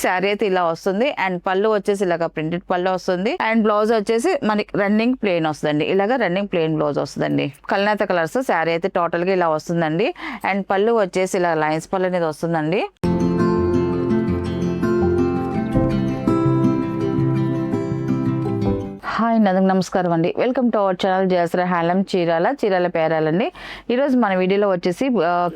శారీ అయితే ఇలా వస్తుంది. అండ్ పళ్ళు వచ్చేసి ఇలాగ ప్రింటెడ్ పళ్ళు వస్తుంది. అండ్ బ్లౌజ్ వచ్చేసి మనకి రన్నింగ్ ప్లెయిన్ వస్తుందండి. ఇలాగ రన్నింగ్ ప్లెయిన్ బ్లౌజ్ వస్తుందండి. కల్నేత కలర్స్ శారీ అయితే టోటల్ గా ఇలా వస్తుందండి. అండ్ పళ్ళు వచ్చేసి ఇలా లైన్స్ పళ్ళు అనేది వస్తుందండి. హాయ్ అందరికి నమస్కారం అండి. Welcome to our channel Jayashree handloom Chirala పేరాలండి. ఈరోజు మన వీడియోలో వచ్చేసి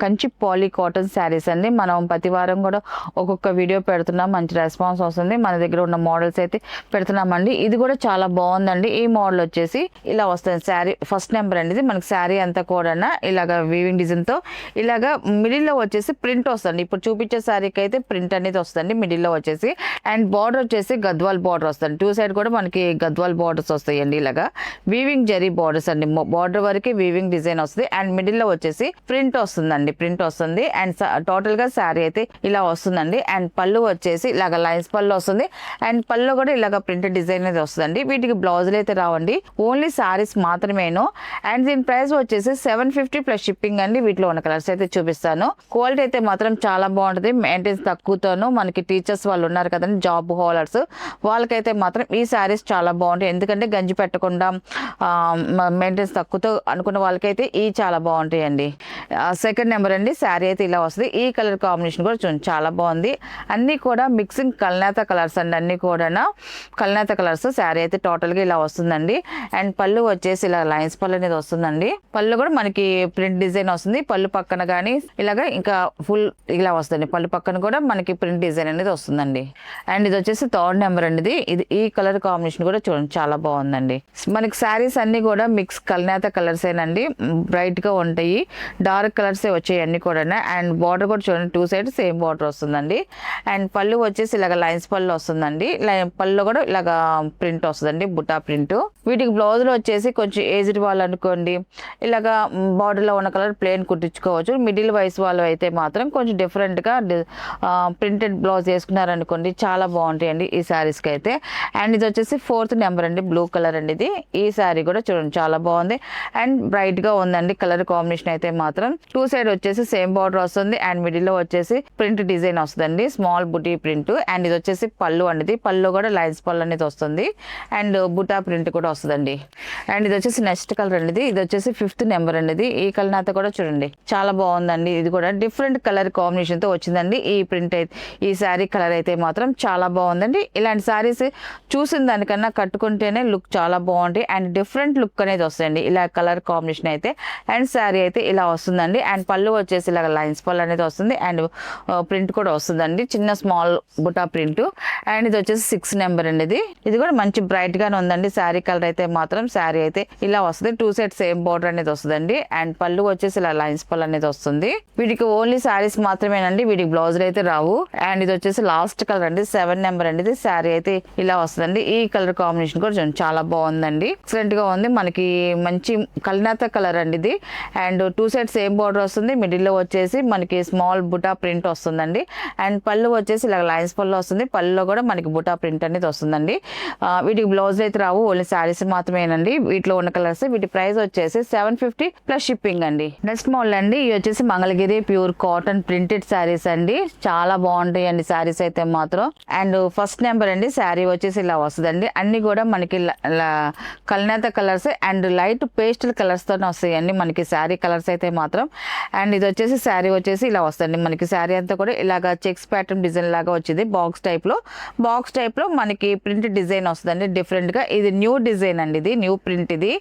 కంచి పాలీ కాటన్ శారీస్ అండి. మనం ప్రతి వారం కూడా ఒక్కొక్క వీడియో పెడుతున్నాం, మంచి రెస్పాన్స్ వస్తుంది. మన దగ్గర ఉన్న మోడల్స్ అయితే పెడుతున్నామండి. ఇది కూడా చాలా బాగుందండి. ఈ మోడల్ వచ్చేసి ఇలా వస్తుంది. శారీ ఫస్ట్ నెంబర్ అండి. ఇది మనకి శారీ అంతా కూడా ఇలాగ వీవింగ్ డిజైన్తో ఇలాగ మిడిల్లో వచ్చేసి ప్రింట్ వస్తుంది. ఇప్పుడు చూపించే శారీకి అయితే ప్రింట్ అనేది వస్తుంది మిడిల్లో వచ్చేసి. అండ్ బార్డర్ వచ్చేసి గద్వాల్ బార్డర్ వస్తుంది. టూ సైడ్ కూడా మనకి గద్వాల్ బార్డర్స్ వస్తాయండి. ఇలాగా వీవింగ్ జరీ బార్డర్స్ అండి. బార్డర్ వరకు వీవింగ్ డిజైన్ వస్తుంది. అండ్ మిడిల్ లో వచ్చేసి ప్రింట్ వస్తుందండి. ప్రింట్ వస్తుంది. అండ్ టోటల్ గా శారీ అయితే ఇలా వస్తుందండి. అండ్ పళ్ళు వచ్చేసి ఇలాగ లైన్స్ పళ్ళు వస్తుంది. అండ్ పళ్ళు కూడా ఇలాగ ప్రింటెడ్ డిజైన్ అయితే వస్తుందండి. వీటికి బ్లౌజులు అయితే రావండి, ఓన్లీ శారీస్ మాత్రమేను. అండ్ దీని ప్రైస్ వచ్చేసి 750 ప్లస్ షిప్పింగ్ అండి. వీటిలో ఉన్న కలర్స్ అయితే చూపిస్తాను. క్వాలిటీ అయితే మాత్రం చాలా బాగుంటుంది. మెయింటెన్స్ తక్కువతోను మనకి టీచర్స్ వాళ్ళు ఉన్నారు కదండి, జాబ్ హోల్డర్స్, వాళ్ళకైతే మాత్రం ఈ శారీస్ చాలా బాగుంటాయి. ఎందుకంటే గంజి పెట్టకుండా మెయింటెన్స్ తక్కువతో అనుకున్న వాళ్ళకైతే ఈ చాలా బాగుంటాయండి. సెకండ్ నెంబర్ అండి. శారీ అయితే ఇలా వస్తుంది. ఈ కలర్ కాంబినేషన్ కూడా చూడండి చాలా బాగుంది. అన్నీ కూడా మిక్సింగ్ కల్నేత కలర్స్ అండి. అన్నీ కూడా కల్నేత కలర్స్. శారీ అయితే టోటల్గా ఇలా వస్తుందండి. అండ్ పళ్ళు వచ్చేసి ఇలా లైన్స్ పళ్ళు అనేది వస్తుందండి. పళ్ళు కూడా మనకి ప్రింట్ డిజైన్ వస్తుంది. పళ్ళు పక్కన కానీ ఇలాగా ఇంకా ఫుల్ ఇలా వస్తుంది. పళ్ళు పక్కన కూడా మనకి ప్రింట్ డిజైన్ అనేది వస్తుందండి. అండ్ ఇది వచ్చేసి థర్డ్ నెంబర్ అండి. ఇది ఈ కలర్ కాంబినేషన్ కూడా చూడండి చాలా బాగుందండి. మనకి శారీస్ అన్ని కూడా మిక్స్ కల్నేత కలర్స్ ఏనండి. బ్రైట్ గా ఉంటాయి, డార్క్ కలర్స్ వచ్చాయి అన్ని కూడా. అండ్ బార్డర్ కూడా చూడండి, టూ సైడ్ సేమ్ బార్డర్ వస్తుందండి. అండ్ పళ్ళు వచ్చేసి ఇలాగ లైన్స్ పళ్ళు వస్తుందండి. పళ్ళు కూడా ఇలాగ ప్రింట్ వస్తుందండి, బుటా ప్రింట్. వీటికి బ్లౌజులు వచ్చేసి కొంచెం ఏజ్డ్ వాళ్ళు అనుకోండి, ఇలాగ బార్డర్ లో ఉన్న కలర్ ప్లెయిన్ కుట్టించుకోవచ్చు. మిడిల్ వయసు వాళ్ళు అయితే మాత్రం కొంచెం డిఫరెంట్ గా ప్రింటెడ్ బ్లౌజ్ వేసుకున్నారనుకోండి, చాలా బాగుంటాయండి ఈ శారీస్ కి అయితే. అండ్ ఇది వచ్చేసి ఫోర్త్ నెంబర్ అండి, బ్లూ కలర్ అండి. ఇది ఈ శారీ కూడా చూడండి చాలా బాగుంది. అండ్ బ్రైట్ గా ఉందండి కలర్ కాంబినేషన్ అయితే మాత్రం. టూ సైడ్ వచ్చేసి సేమ్ బార్డర్ వస్తుంది. అండ్ మిడిల్ లో వచ్చేసి ప్రింట్ డిజైన్ వస్తుందండి, స్మాల్ బుటీ ప్రింట్. అండ్ ఇది వచ్చేసి పళ్ళు అనేది, పళ్ళు కూడా లైన్స్ పళ్ళు అనేది వస్తుంది. అండ్ బుటా ప్రింట్ కూడా వస్తుందండి. అండ్ ఇది వచ్చేసి నెక్స్ట్ కలర్ అండి. ఇది వచ్చేసి ఫిఫ్త్ నెంబర్ అండి. ఈ కలర్ నాతో కూడా చూడండి చాలా బాగుందండి. ఇది కూడా డిఫరెంట్ కలర్ కాంబినేషన్ తో వచ్చిందండి ఈ ప్రింట్ అయితే. ఈ శారీ కలర్ అయితే మాత్రం చాలా బాగుందండి. ఇలాంటి శారీస్ చూసిన దానికన్నా కట్టుకుంటేనే లుక్ చాలా బాగుంటాయి. అండ్ డిఫరెంట్ లుక్ అనేది వస్తుంది ఇలా కలర్ కాంబినేషన్ అయితే. అండ్ శారీ అయితే ఇలా వస్తుందండి. అండ్ పళ్ళు వచ్చేసి ఇలా లైన్స్ పళ్ళు అనేది వస్తుంది. అండ్ ప్రింట్ కూడా వస్తుందండి, చిన్న స్మాల్ బుటా ప్రింట్. అండ్ ఇది వచ్చేసి 6 నెంబర్ అండి. ఇది కూడా మంచి బ్రైట్ గానే ఉందండి శారీ కలర్ అయితే మాత్రం. శారీ అయితే ఇలా వస్తుంది, టూ సైడ్ సేమ్ బోర్డర్ అనేది వస్తుందండి. అండ్ పళ్ళు వచ్చేసి ఇలా లైన్స్ పళ్ళు అనేది వస్తుంది. వీటికి ఓన్లీ శారీస్ మాత్రమేనండి, వీటికి బ్లౌజులు అయితే రావు. అండ్ ఇది వచ్చేసి లాస్ట్ కలర్ అండి, 7 నెంబర్ అండి. ఇది శారీ అయితే ఇలా వస్తుందండి. ఈ కలర్ కాంబినేషన్ కూడా చాలా బాగుందండి, ఎక్సలెంట్ గా ఉంది. మనకి మంచి కల్నేత కలర్ అండి ఇది. And two side same border వస్తుంది. మిడిల్ లో వచ్చేసి మనకి స్మాల్ బుటా ప్రింట్ వస్తుందండి. అండ్ పళ్ళు వచ్చేసి ఇలా లైన్స్ పళ్ళు వస్తుంది. పళ్ళులో కూడా మనకి బుటా ప్రింట్ అనేది వస్తుందండి. వీటికి బ్లౌజ్ అయితే రావు, ఓన్లీ శారీస్ మాత్రమేనండి వీటిలో ఉన్న కలర్స్. వీటి ప్రైస్ వచ్చేసి 750 ప్లస్ షిప్పింగ్ అండి. నెక్స్ట్ మోడల్ అండి. ఇవి వచ్చేసి Mangalagiri pure cotton printed saris అండి. చాలా బాగుంటాయి అండి శారీస్ అయితే మాత్రం. అండ్ ఫస్ట్ నెంబర్ అండి. శారీ వచ్చేసి ఇలా వస్తుందండి. అన్ని కూడా మనకి కల్నేత colours and light pastel colours తో వస్తాయండి మనకి శారీ కలర్స్ అయితే మాత్రం. అండ్ ఇది వచ్చేసి శారీ వచ్చేసి ఇలా వస్తుంది. మనకి శారీ అంతా కూడా ఇలాగా చెక్స్ ప్యాటర్న్ డిజైన్ లాగా వచ్చింది. బాక్స్ టైప్ లో మనకి ప్రింట్ డిజైన్ వస్తుందండి డిఫరెంట్ గా. ఇది న్యూ డిజైన్ అండి, ఇది న్యూ ప్రింట్. ఇది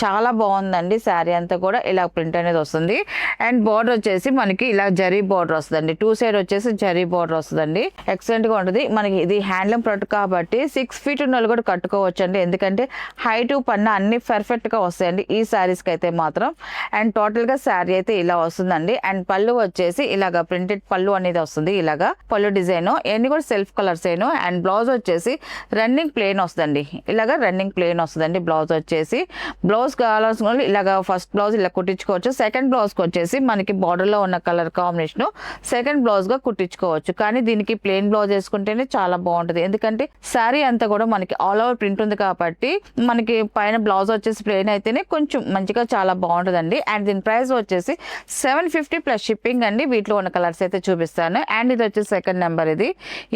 చాలా బాగుందండి. శారీ అంతా కూడా ఇలా ప్రింట్ అనేది వస్తుంది. అండ్ బార్డర్ వచ్చేసి మనకి ఇలా జరీ బార్డర్ వస్తుందండి. టూ సైడ్ వచ్చేసి జరీ బార్డర్ వస్తుందండి, ఎక్సలెంట్ గా ఉంటుంది. మనకి ఇది హ్యాండ్లూమ్ ప్రొడక్ట్ కాబట్టి 6 ఫీట్ ఉన్న వాళ్ళు కూడా కట్టుకోవచ్చు అండి. ఎందుకంటే హైట్ పన్న అన్ని పర్ఫెక్ట్ గా వస్తాయండి ఈ శారీస్ కి అయితే మాత్రం. అండ్ టోటల్ గా శారీ అయితే ఇలా వస్తుందండి. అండ్ పళ్ళు వచ్చేసి ఇలాగా ప్రింటెడ్ పళ్ళు అనేది వస్తుంది. ఇలాగా పళ్ళు డిజైన్ ఇవన్నీ కూడా సెల్ఫ్ కలర్స్ ఏను. అండ్ బ్లౌజ్ వచ్చేసి రన్నింగ్ ప్లేన్ వస్తుందండి. ఇలాగా రన్నింగ్ ప్లేన్ వస్తుందండి బ్లౌజ్ వచ్చేసి. బ్లౌజ్ కావాల్సిన వాళ్ళు ఇలాగా ఫస్ట్ బ్లౌజ్ ఇలా కుట్టించుకోవచ్చు. సెకండ్ బ్లౌజ్ కి వచ్చేసి మనకి బార్డర్ లో ఉన్న కలర్ కాంబినేషన్ సెకండ్ బ్లౌజ్ గా కుట్టించుకోవచ్చు. కానీ దీనికి ప్లేన్ బ్లౌజ్ వేసుకుంటేనే చాలా బాగుంటది. ఎందుకంటే శారీ అంతా కూడా మనకి ఆల్ ఓవర్ ప్రింట్ ఉంది కాబట్టి కాబట్టి మనకి పైన బ్లౌజ్ వచ్చేసి ప్లెయిన్ అయితేనే కొంచెం మంచిగా చాలా బాగుంటుందండి. అండ్ దీని ప్రైస్ వచ్చేసి 750 ప్లస్ షిప్పింగ్ అండి. వీటిలో ఉన్న కలర్స్ అయితే చూపిస్తాను. అండ్ ఇది వచ్చేసి సెకండ్ నెంబర్. ఇది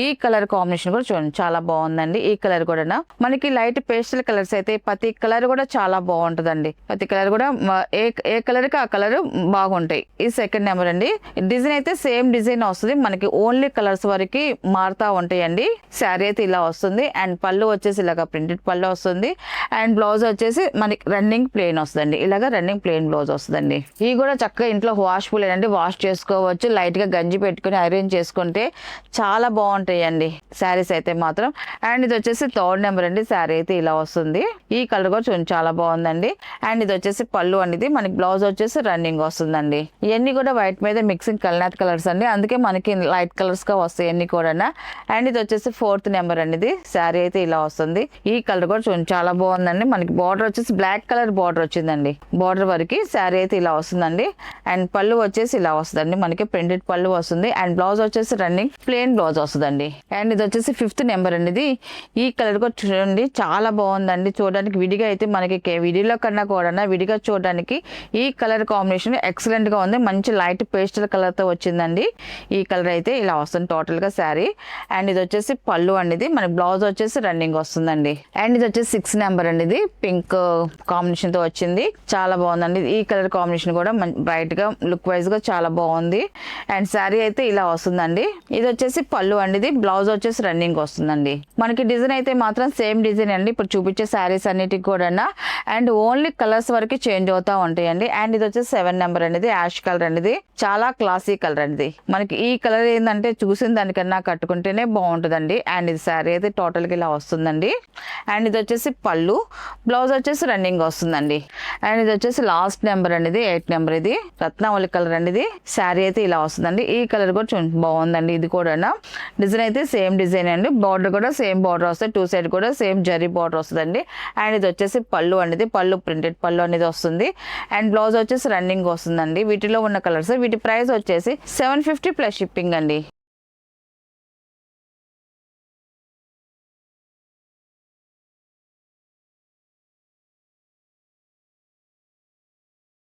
ఈ కలర్ కాంబినేషన్ కూడా చూడండి చాలా బాగుందండి. ఈ కలర్ కూడా మనకి లైట్ పేస్టల్ కలర్స్ అయితే ప్రతి కలర్ కూడా చాలా బాగుంటుందండి. ప్రతి కలర్ కూడా ఏ కలర్ కి ఆ కలర్ బాగుంటాయి. ఈ సెకండ్ నెంబర్ అండి. డిజైన్ అయితే సేమ్ డిజైన్ వస్తుంది. మనకి ఓన్లీ కలర్స్ వరకు మారుతా ఉంటాయండి. శారీ అయితే ఇలా వస్తుంది. అండ్ పళ్ళు వచ్చేసి ఇలాగ ప్రింటెడ్ పళ్ళు వస్తుంది. అండ్ బ్లౌజ్ వచ్చేసి మనకి రన్నింగ్ ప్లెయిన్ వస్తుందండి. ఇలాగ రన్నింగ్ ప్లెయిన్ బ్లౌజ్ వస్తుందండి. ఇవి కూడా చక్కగా ఇంట్లో వాష్ఫుల్ అండి. వాష్ చేసుకోవచ్చు. లైట్ గా గంజి పెట్టుకుని ఐరన్ చేసుకుంటే చాలా బాగుంటాయండి శారీస్ అయితే మాత్రం. అండ్ ఇది వచ్చేసి థర్డ్ నెంబర్ అండి. శారీ అయితే ఇలా వస్తుంది. ఈ కలర్ కూడా చూడండి చాలా బాగుందండి. అండ్ ఇది వచ్చేసి పళ్ళు అనేది మనకి బ్లౌజ్ వచ్చేసి రన్నింగ్ వస్తుందండి. ఇవన్నీ కూడా వైట్ మీద మిక్సింగ్ కల్నాథ్ కలర్స్ అండి. అందుకే మనకి లైట్ కలర్స్ గా వస్తాయి అన్ని కూడా. అండ్ ఇది వచ్చేసి ఫోర్త్ నెంబర్ అండి. ఇది శారీ అయితే ఇలా వస్తుంది. ఈ కలర్ కూడా చూడండి చాలా బాగుందండి. మనకి బార్డర్ వచ్చేసి బ్లాక్ కలర్ బార్డర్ వచ్చిందండి. బార్డర్ వరకు శారీ అయితే ఇలా వస్తుందండి. అండ్ పళ్ళు వచ్చేసి ఇలా వస్తుందండి. మనకి ప్రింటెడ్ పళ్ళు వస్తుంది. అండ్ బ్లౌజ్ వచ్చేసి రన్నింగ్ ప్లెయిన్ బ్లౌజ్ వస్తుందండి. అండ్ ఇది వచ్చేసి ఫిఫ్త్ నెంబర్ అండి. ఇది ఈ కలర్ కూడా చూడండి చాలా బాగుందండి. చూడడానికి విడిగా అయితే మనకి వీడియోలో కన్నా కూడా విడిగా చూడడానికి ఈ కలర్ కాంబినేషన్ ఎక్సలెంట్ గా ఉంది. మంచి లైట్ పేస్టల్ కలర్ తో వచ్చిందండి. ఈ కలర్ అయితే ఇలా వస్తుంది టోటల్ గా శారీ. అండ్ ఇది వచ్చేసి పళ్ళు అండి. ఇది మన బ్లౌజ్ వచ్చేసి రన్నింగ్ వస్తుందండి. అండ్ ఇది వచ్చేసి 6 నెంబర్ అండి. ఇది పింక్ కాంబినేషన్ తో వచ్చింది. చాలా బాగుందండి. ఈ కలర్ కాంబినేషన్ కూడా బ్రైట్ గా లుక్ వైజ్ గా చాలా బాగుంది. అండ్ శారీ అయితే ఇలా వస్తుందండి. ఇది వచ్చేసి పళ్ళు అండి. ఇది బ్లౌజ్ వచ్చేసి రన్నింగ్ వస్తుందండి. మనకి డిజైన్ అయితే మాత్రం సేమ్ డిజైన్ అండి. ఇప్పుడు చూపించే శారీస్ అన్నిటికి కూడా. అండ్ ఓన్లీ కలర్స్ వరకు చేంజ్ అవుతా ఉంటాయండి. అండ్ ఇది వచ్చేసి 7 నెంబర్ అనేది యాష్ కలర్ అనేది చాలా క్లాసీ కలర్ అనేది. మనకి ఈ కలర్ ఏంటంటే చూసిన దానికన్నా కట్టుకుంటేనే బాగుంటుందండి. అండ్ ఇది శారీ అయితే టోటల్ గా ఇలా వస్తుందండి. అండ్ ఇది వచ్చేసి పళ్ళు, బ్లౌజ్ వచ్చేసి రన్నింగ్ వస్తుందండి. అండ్ ఇది వచ్చేసి లాస్ట్ నెంబర్ అనేది 8 నెంబర్. ఇది రత్నావళి కలర్ అనేది. శారీ అయితే ఇలా వస్తుందండి. ఈ కలర్ కూడా బాగుందండి. ఇది కూడా డిజైన్ అయితే సేమ్ డిజైన్ అండి. బార్డర్ కూడా సేమ్ బార్డర్ వస్తుంది. 2 సైడ్ కూడా సేమ్ జరీ బార్డర్ వస్తుందండి. అండ్ ఇది వచ్చేసి పళ్ళు అనేది పళ్ళు ప్రింటెడ్ పళ్ళు అనేది వస్తుంది. అండ్ బ్లౌజ్ వచ్చేసి రన్నింగ్ వస్తుందండి. వీటిలో ఉన్న కలర్స్. వీటి ప్రైస్ వచ్చేసి 750 ప్లస్ షిప్పింగ్ అండి.